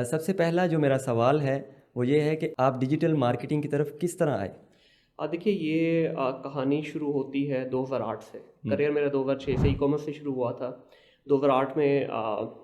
सबसे पहला जो मेरा सवाल है वो ये है कि आप डिजिटल मार्केटिंग की तरफ किस तरह आए? देखिए ये कहानी शुरू होती है 2008 से। करियर मेरा 2006 से ई-कॉमर्स से शुरू हुआ था। 2008 में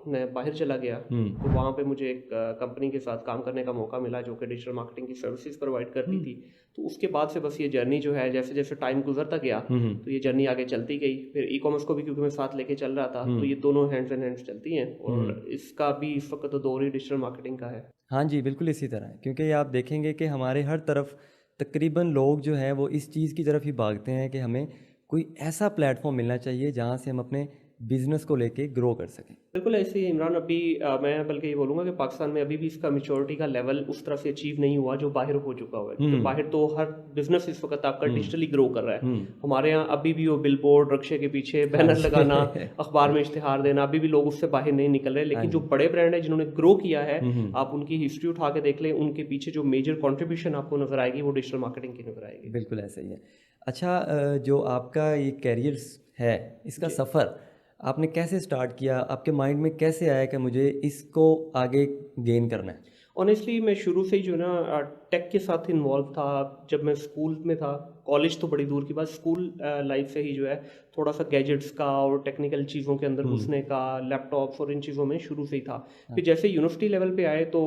मैं बाहर चला गया, तो वहाँ पे मुझे एक कंपनी के साथ काम करने का मौका मिला जो कि डिजिटल मार्केटिंग की सर्विसेज प्रोवाइड करती थी। तो उसके बाद से बस ये जर्नी जो है जैसे जैसे टाइम गुजरता गया, तो ये जर्नी आगे चलती गई। फिर ई-कॉमर्स को भी क्योंकि मैं साथ लेके चल रहा था, तो ये दोनों हैंड्स इन हैंड्स चलती हैं और इसका भी इस वक्त तो दौर ही डिजिटल मार्केटिंग का है। हाँ जी, बिल्कुल इसी तरह है, क्योंकि आप देखेंगे कि हमारे हर तरफ तकरीबन लोग जो हैं वो इस चीज़ की तरफ ही भागते हैं कि हमें कोई ऐसा प्लेटफॉर्म मिलना चाहिए जहाँ से हम अपने बिजनेस को लेके ग्रो कर सकें। बिल्कुल ऐसे ही इमरान। अभी मैं बल्कि ये बोलूँगा कि पाकिस्तान में अभी भी इसका मैच्योरिटी का लेवल उस तरह से अचीव नहीं हुआ जो बाहर हो चुका हुआ है, क्योंकि बाहर तो हर बिजनेस इस वक्त आपका डिजिटली ग्रो कर रहा है। हमारे यहाँ अभी भी वो बिलबोर्ड रक्शे के पीछे बैनर लगाना, अखबार में इश्तिहार देना, अभी भी लोग उससे बाहर नहीं निकल रहे। लेकिन जो बड़े ब्रांड है जिन्होंने ग्रो किया है, आप उनकी हिस्ट्री उठा के देख लें, उनके पीछे जो मेजर कॉन्ट्रीब्यूशन आपको नजर आएगी वो डिजिटल मार्केटिंग की नजर आएगी। बिल्कुल ऐसा ही है। अच्छा, जो आपका ये कैरियर है, इसका सफ़र आपने कैसे स्टार्ट किया? आपके माइंड में कैसे आया कि मुझे इसको आगे गेन करना है? ऑनेस्टली मैं शुरू से ही जो है ना टेक के साथ इन्वॉल्व था। जब मैं स्कूल में था, कॉलेज तो बड़ी दूर की बात, स्कूल लाइफ से ही जो है थोड़ा सा गैजेट्स का और टेक्निकल चीज़ों के अंदर घुसने का, लैपटॉप्स और इन चीज़ों में शुरू से ही था। फिर जैसे यूनिवर्सिटी लेवल पे आए तो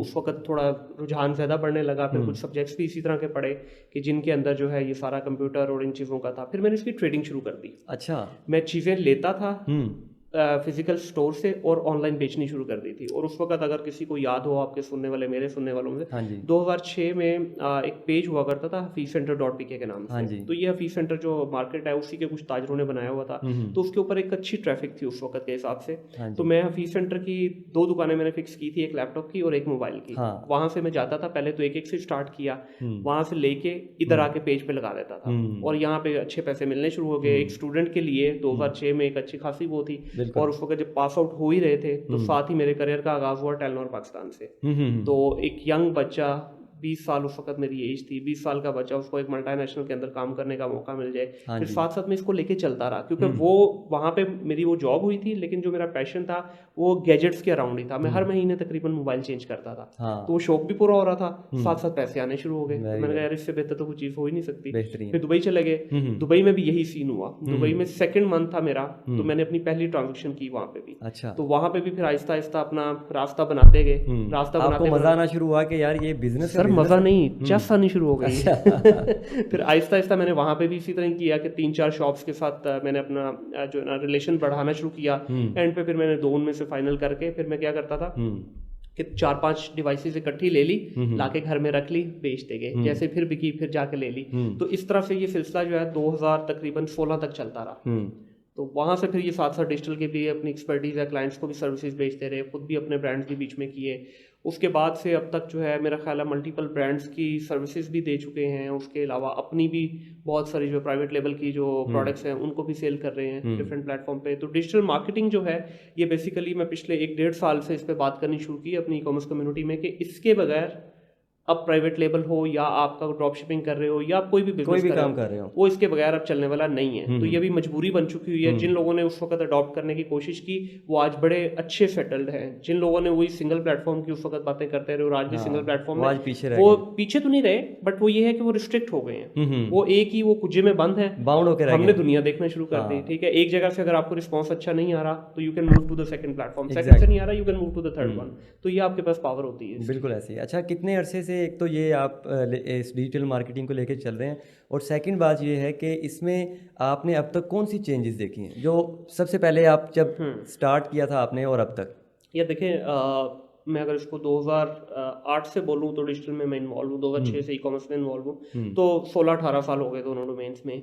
उस वक्त थोड़ा रुझान ज़्यादा बढ़ने लगा। फिर कुछ सब्जेक्ट्स भी इसी तरह के पढ़े कि जिनके अंदर जो है ये सारा कंप्यूटर और इन चीज़ों का था। फिर मैंने इसकी ट्रेडिंग शुरू कर दी। अच्छा। मैं चीज़ें लेता था फिजिकल स्टोर से और ऑनलाइन बेचनी शुरू कर दी थी। और उस वक्त अगर किसी को याद हो, आपके सुनने वाले, मेरे सुनने वालों में, हाँ जी। 2006 में एक पेज हुआ करता था हफीजसेंटर.pk के नाम हाँ से। जी। तो ये हफीज सेंटर जो मार्केट है उसी के कुछ ताजरों ने बनाया हुआ था। तो उसके ऊपर एक अच्छी ट्रैफिक थी उस वक्त के हिसाब से। हाँ तो जी। मैं हफीज सेंटर की 2 दुकानें मैंने फिक्स की थी, एक लैपटॉप की और एक मोबाइल की। हाँ। वहां से मैं जाता था, पहले तो एक एक से स्टार्ट किया, वहां से लेके इधर आके पेज पे लगा देता था और यहाँ पे अच्छे पैसे मिलने शुरू हो गए। एक स्टूडेंट के लिए 2006 में एक अच्छी खासी वो थी। बिल्कुल। और उस वक्त जब पास आउट हो ही रहे थे तो साथ ही मेरे करियर का आगाज हुआ टेलीनॉर पाकिस्तान से। तो एक यंग बच्चा, 20 साल उस वक्त मेरी एज थी, 20 साल का बच्चा, उसको एक मल्टीनेशनल के अंदर काम करने का मौका मिल जाए, हाँ फिर जी। साथ साथ में इसको लेके चलता रहा। क्योंकि वो वहाँ पे मेरी वो जॉब हुई थी, लेकिन जो मेरा पैशन था वो गैजेट्स के अराउंड ही था। मैं हर महीने तकरीबन मोबाइल चेंज करता था। हाँ। तो वो शौक भी पूरा हो रहा था, साथ साथ पैसे आने शुरू हो गए। तो Very मैंने कहा good. यार इससे बेहतर तो कोई चीज़ हो ही नहीं सकती। बेहतरीन। फिर दुबई चले गए। दुबई में भी यही सीन हुआ। दुबई में सेकंड मंथ था मेरा, तो मैंने अपनी पहली ट्रांजेक्शन की वहाँ पे भी। अच्छा। तो वहाँ पे भी फिर आहिस्ता आहिस्ता अपना रास्ता बनाते गए। रास्ता आपको बनाते मजा आना शुरू हुआ कि यार ये बिजनेस सर मज़ा नहीं, चस आनी शुरू हो गई। फिर आहिस्ता आहिस्ता मैंने वहाँ पे भी इसी तरह किया कि 3-4 शॉप्स के साथ मैंने अपना जो है ना रिलेशन बढ़ाना शुरू किया। एंड पे फिर मैंने 2 उनमें से फाइनल करके फिर मैं क्या करता था कि 4-5 डिवाइसेस इकट्ठी ले ली, लाके घर में रख ली, बेचते गए। जैसे फिर बिकी फिर जाके ले ली। तो इस तरह से ये सिलसिला जो है 2000 तकरीबन 16 तक चलता रहा। तो वहाँ से फिर ये साथ साथ डिजिटल के भी अपनी एक्सपर्टीज़ है, क्लाइंट्स को भी सर्विसेज बेचते रहे, खुद भी अपने ब्रांड्स भी बीच में किए। उसके बाद से अब तक जो है मेरा ख्याल है मल्टीपल ब्रांड्स की सर्विसेज भी दे चुके हैं। उसके अलावा अपनी भी बहुत सारी जो प्राइवेट लेवल की जो प्रोडक्ट्स हैं उनको भी सेल कर रहे हैं डिफरेंट प्लेटफॉर्म पे। तो डिजिटल मार्केटिंग जो है ये बेसिकली मैं पिछले 1-1.5 साल से इस पर बात करनी शुरू की अपनी ई कॉमर्स कम्युनिटी में कि इसके बगैर अब प्राइवेट लेबल हो या आपका ड्रॉप शिपिंग कर रहे हो या आप कोई भी बिजनेस काम कर रहे हो, वो इसके बगैर अब चलने वाला नहीं है। तो ये भी मजबूरी बन चुकी हुई है। जिन लोगों ने उस वक्त अडॉप्ट करने की कोशिश की वो आज बड़े अच्छे सेटल्ड हैं। जिन लोगों ने वही सिंगल प्लेटफॉर्म की उस वक्त बातें करते रहे और आज भी सिंगल प्लेटफॉर्म में वो पीछे तो नहीं रहे, बट वो ये है कि वो रिस्ट्रिक्ट हो गए हैं। वो एक ही वो कुजे में बंद है, बाउंड होकर हमने दुनिया देखना शुरू कर दी। ठीक है, एक जगह से अगर आपको रिस्पॉन्स अच्छा नहीं आ रहा तो you can move to the second platform, second से नहीं आ रहा you can move to the third one. तो ये आपके पास पावर होती है। बिल्कुल ऐसे ही। अच्छा, कितने अरसे से एक तो ये आप इस डिजिटल मार्केटिंग को लेकर चल रहे हैं, और सेकंड बात ये है कि इसमें आपने अब तक कौन सी चेंजेस देखी हैं जो सबसे पहले आप जब स्टार्ट किया था आपने और अब तक? यार देखें, मैं अगर इसको 2008 से बोलूँ तो डिजिटल में मैं इन्वॉल्व हूँ, 2006 से ई कॉमर्स में इन्वॉल्व हूँ, तो 16-18 साल हो गए दोनों डोमेन्स में।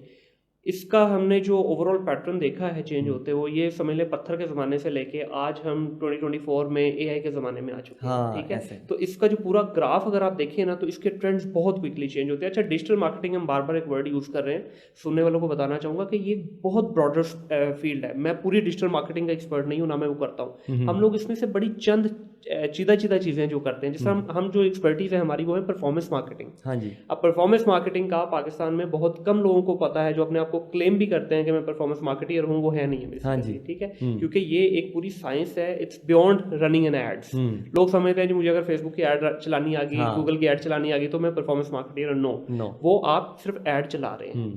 इसका हमने जो ओवरऑल पैटर्न देखा है चेंज होते वो ये समझ लें पत्थर के ज़माने से लेके आज हम 2024 में एआई के ज़माने में आ चुके हैं। ठीक है, तो इसका जो पूरा ग्राफ अगर आप देखें ना तो इसके ट्रेंड्स बहुत क्विकली चेंज होते हैं। अच्छा, डिजिटल मार्केटिंग हम बार बार एक वर्ड यूज़ कर रहे हैं, सुनने वालों को बताना चाहूँगा कि ये बहुत ब्रॉडर फील्ड है। मैं पूरी डिजिटल मार्केटिंग का एक्सपर्ट नहीं हूँ, ना मैं वो करता हूँ। हम लोग इसमें से बड़ी चंद चीदा चीज़ें जो करते हैं, जिससे हम जो एक्सपर्टीज है हमारी वो है परफॉर्मेंस मार्केटिंग। हाँ जी। अब परफॉर्मेंस मार्केटिंग का पाकिस्तान में बहुत कम लोगों को पता है, जो अपने आप को क्लेम भी करते हैं कि मैं परफॉर्मेंस मार्केटर हूँ, वो है नहीं है हाँ जी। ठीक है, क्योंकि ये एक पूरी साइंस है, it's beyond running an ads. लोग समझते हैं कि मुझे अगर फेसबुक की ऐड चलानी आ गई, गूगल की ऐड चलानी आ गई तो मैं परफॉर्मेंस मार्केटर। नो, वो आप सिर्फ ऐड चला रहे हैं।